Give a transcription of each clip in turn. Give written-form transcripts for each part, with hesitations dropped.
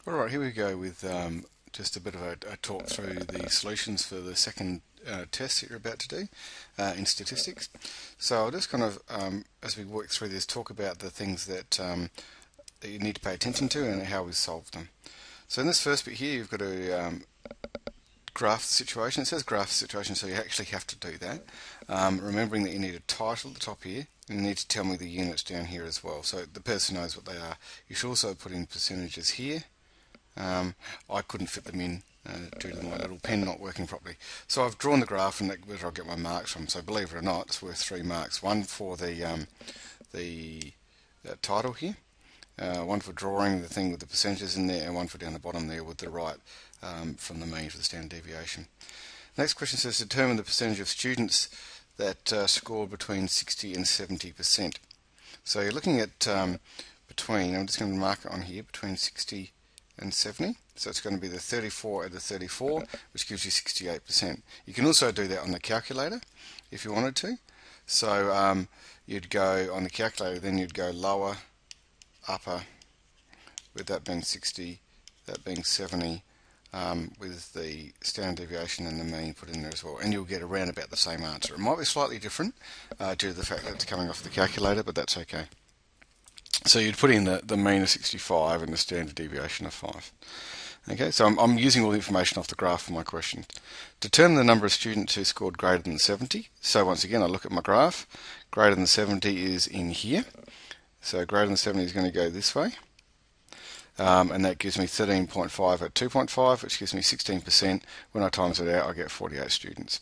Alright, here we go with just a bit of a talk through the solutions for the second test that you're about to do in statistics. So I'll just kind of, as we work through this, talk about the things that, that you need to pay attention to and how we solve them. So in this first bit here, you've got to graph the situation. It says graph the situation, so you actually have to do that. Remembering that you need a title at the top here, and you need to tell me the units down here as well, so the person knows what they are. You should also put in percentages here. I couldn't fit them in due to my little pen not working properly. So I've drawn the graph, and that's where I'll get my marks from. So believe it or not, it's worth 3 marks. One for the title here, one for drawing the thing with the percentages in there, and one for down the bottom there with the right from the mean for the standard deviation. Next question says determine the percentage of students that score between 60 and 70%. So you're looking at between, I'm just going to mark it on here, between 60 and 70, so it's going to be the 34 and the 34, which gives you 68%. You can also do that on the calculator if you wanted to. So you'd go on the calculator, then you'd go lower, upper, with that being 60, that being 70, with the standard deviation and the mean put in there as well, and you'll get around about the same answer. It might be slightly different due to the fact that it's coming off the calculator, but that's okay. So you'd put in the mean of 65 and the standard deviation of 5. Okay, so I'm using all the information off the graph for my question. Determine the number of students who scored greater than 70. So once again, I look at my graph. Greater than 70 is in here. So greater than 70 is going to go this way. And that gives me 13.5 at 2.5, which gives me 16%. When I times it out, I get 48 students.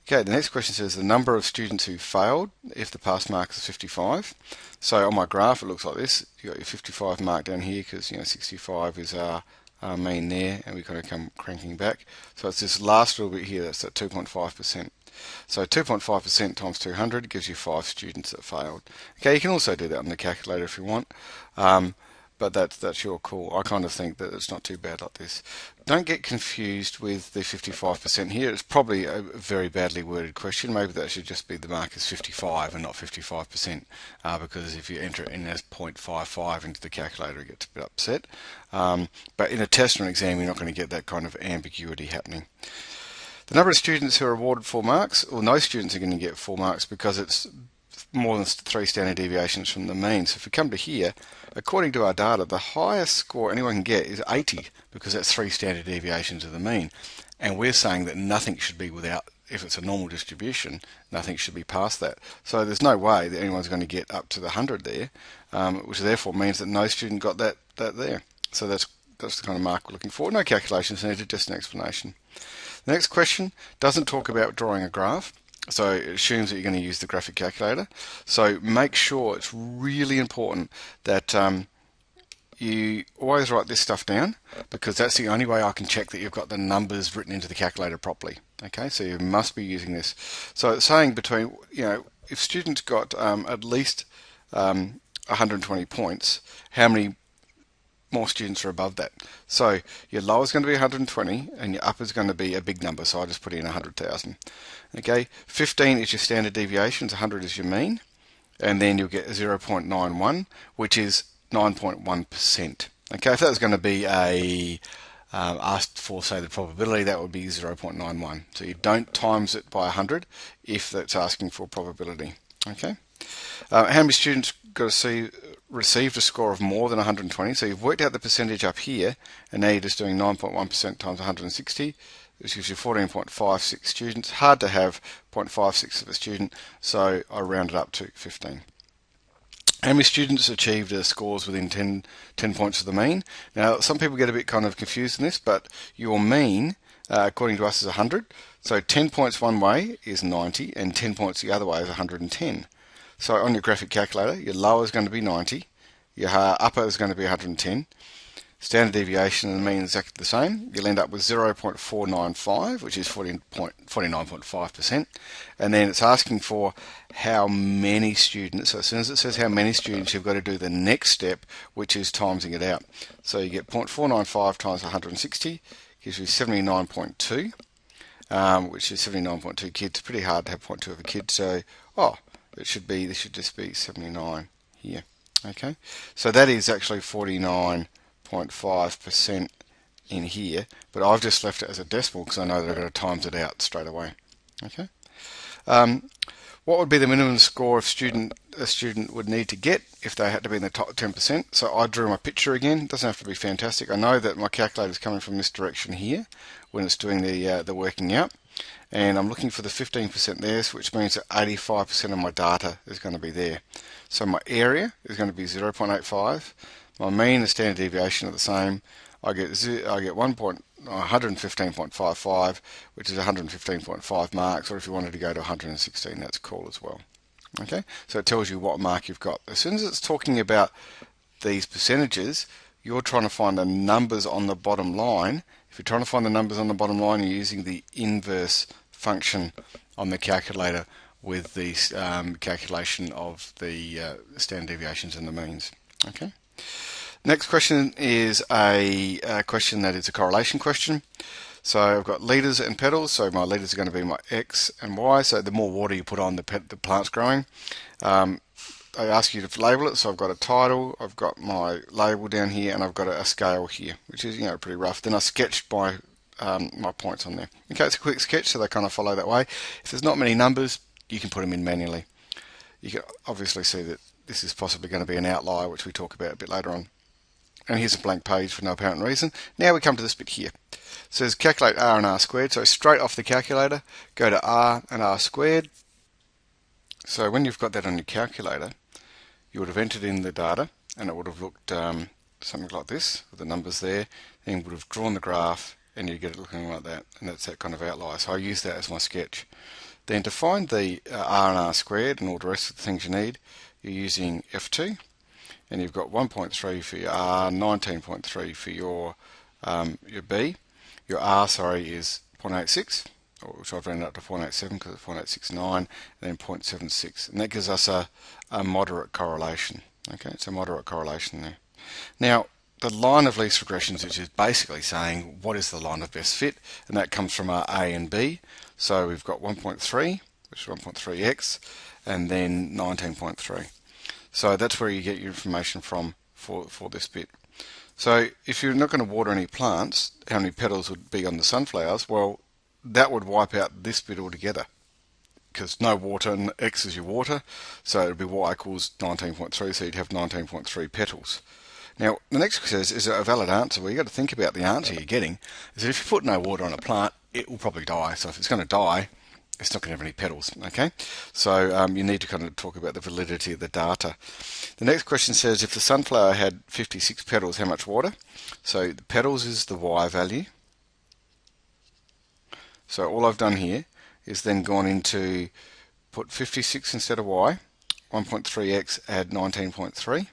Okay, the next question says the number of students who failed if the pass mark is 55. So on my graph it looks like this. You've got your 55 mark down here because 65 is our mean there, and we kind of come cranking back. So it's this last little bit here that's at 2.5%. So 2.5% times 200 gives you 5 students that failed. Okay, you can also do that on the calculator if you want. But that's your call. I kind of think that it's not too bad like this. Don't get confused with the 55% here. It's probably a very badly worded question. Maybe that should just be the mark as 55 and not 55%, because if you enter it in as 0.55 into the calculator, it gets a bit upset. But in a test or an exam, you're not going to get that kind of ambiguity happening. The number of students who are awarded 4 marks, well, no students are going to get 4 marks because it's more than 3 standard deviations from the mean. So if we come to here, according to our data, the highest score anyone can get is 80 because that's 3 standard deviations of the mean. And we're saying that nothing should be without, if it's a normal distribution, nothing should be past that. So there's no way that anyone's going to get up to the 100 there, which therefore means that no student got that there. So that's the kind of mark we're looking for. No calculations needed, just an explanation. The next question doesn't talk about drawing a graph. So it assumes that you're going to use the graphic calculator. So make sure, it's really important that you always write this stuff down, because that's the only way I can check that you've got the numbers written into the calculator properly. Okay, so you must be using this. So it's saying between, if students got at least 120 points, how many more students are above that? So your lower is going to be 120 and your upper is going to be a big number, so I just put in 100,000. Okay, 15 is your standard deviations, 100 is your mean, and then you'll get 0.91, which is 9.1%. Okay, if that was going to be a asked for, say, the probability, that would be 0.91. So you don't times it by 100 if that's asking for probability. Okay, how many students got to see received a score of more than 120? So you've worked out the percentage up here, and now you're just doing 9.1% times 160, which gives you 14.56 students. Hard to have 0.56 of a student, so I rounded up to 15. How many students achieved scores within 10 points of the mean? Now, some people get a bit kind of confused in this, but your mean, according to us, is 100. So 10 points one way is 90, and 10 points the other way is 110. So on your graphic calculator, your lower is going to be 90, your upper is going to be 110. Standard deviation and the mean is exactly the same. You'll end up with 0.495, which is 49.5%. And then it's asking for how many students. So as soon as it says how many students, you've got to do the next step, which is timesing it out. So you get 0.495 times 160, gives you 79.2, which is 79.2 kids. Pretty hard to have 0.2 of a kid. So, this should just be 79 here. Okay, so that is actually 49 0.5% in here, but I've just left it as a decimal because I know that I've got to times it out straight away. Okay. What would be the minimum score a student would need to get if they had to be in the top 10%? So I drew my picture again. It doesn't have to be fantastic. I know that my calculator is coming from this direction here when it's doing the working out, and I'm looking for the 15% there, which means that 85% of my data is going to be there. So my area is going to be 0.85. My mean and standard deviation are the same. I get 115.55, which is 115.5 marks, or if you wanted to go to 116, that's cool as well. Okay, so it tells you what mark you've got. As soon as it's talking about these percentages, you're trying to find the numbers on the bottom line. If you're trying to find the numbers on the bottom line, you're using the inverse function on the calculator with the calculation of the standard deviations and the means. Okay. Next question is a question that is a correlation question. So I've got litres and petals, so my litres are going to be my X and Y, so the more water you put on, the plant's growing. They ask you to label it, so I've got a title, I've got my label down here, and I've got a scale here, which is pretty rough. Then I sketched my points on there. Okay, it's a quick sketch, so they kind of follow that way. If there's not many numbers, you can put them in manually. You can obviously see that this is possibly going to be an outlier, which we talk about a bit later on. And here's a blank page for no apparent reason. Now we come to this bit here. It says calculate R and R squared. So straight off the calculator, go to R and R squared. So when you've got that on your calculator, you would have entered in the data, and it would have looked something like this, with the numbers there. Then you would have drawn the graph, and you get it looking like that. And that's that kind of outlier. So I use that as my sketch. Then to find the R and R squared and all the rest of the things you need, you're using F2. And you've got 1.3 for your R, 19.3 for your B. Your R, is 0.86, which I've rounded up to 0.87 because it's 0.869, and then 0.76. And that gives us a moderate correlation. Okay, it's a moderate correlation there. Now, the line of least regressions, which is basically saying what is the line of best fit, and that comes from our A and B. So we've got 1.3, which is 1.3x, and then 19.3. So that's where you get your information from for this bit. So if you're not going to water any plants, how many petals would be on the sunflowers? Well, that would wipe out this bit altogether, because no water, and X is your water, so it would be Y equals 19.3, so you'd have 19.3 petals. Now, the next question is it a valid answer? Well, you've got to think about the answer you're getting. Is that if you put no water on a plant, it will probably die. So if it's going to die, it's not going to have any petals, okay? So you need to kind of talk about the validity of the data. The next question says, if the sunflower had 56 petals, how much water? So the petals is the Y value. So all I've done here is then gone into put 56 instead of Y, 1.3x add 19.3,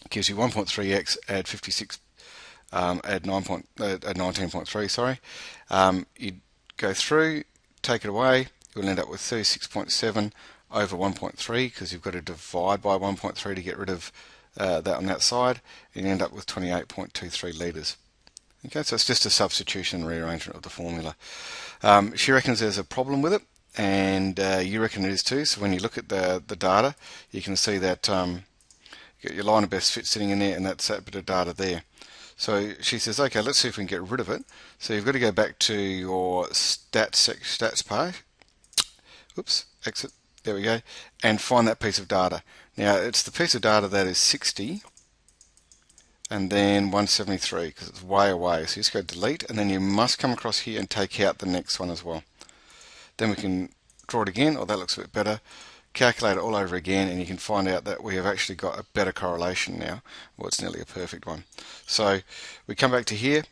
gives you 1.3x add 56, add 19.3, sorry. You go through, take it away, you'll end up with 36.7 over 1.3 because you've got to divide by 1.3 to get rid of that on that side, and you end up with 28.23 litres. Okay, so it's just a substitution and rearrangement of the formula. She reckons there's a problem with it, and you reckon it is too. So when you look at the data, you can see that you get your line of best fit sitting in there, and that's that bit of data there. So she says, okay, let's see if we can get rid of it. So you've got to go back to your stats page. Oops, exit. There we go. And find that piece of data. Now, it's the piece of data that is 60 and then 173 because it's way away. So you just go delete, and then you must come across here and take out the next one as well. Then we can draw it again. Oh, that looks a bit better. Calculate it all over again, and you can find out that we have actually got a better correlation now. Well, it's nearly a perfect one. So we come back to here.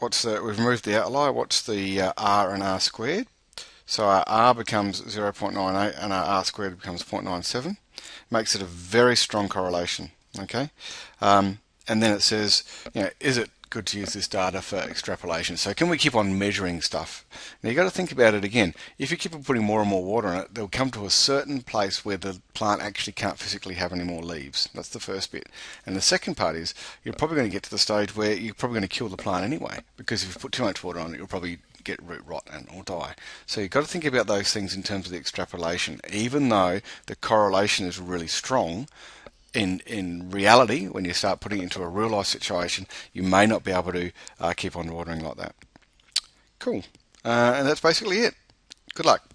We've removed the outlier. What's the R and R squared? So our R becomes 0.98 and our R squared becomes 0.97. Makes it a very strong correlation. Okay, and then it says, is it good to use this data for extrapolation? So can we keep on measuring stuff? Now you've got to think about it again. If you keep on putting more and more water on it, they'll come to a certain place where the plant actually can't physically have any more leaves. That's the first bit. And the second part is, you're probably going to get to the stage where you're probably going to kill the plant anyway, because if you put too much water on it, you'll probably get root rot and or die. So you've got to think about those things in terms of the extrapolation. Even though the correlation is really strong, in reality, when you start putting it into a real life situation, you may not be able to keep on watering like that. Cool. And that's basically it. Good luck.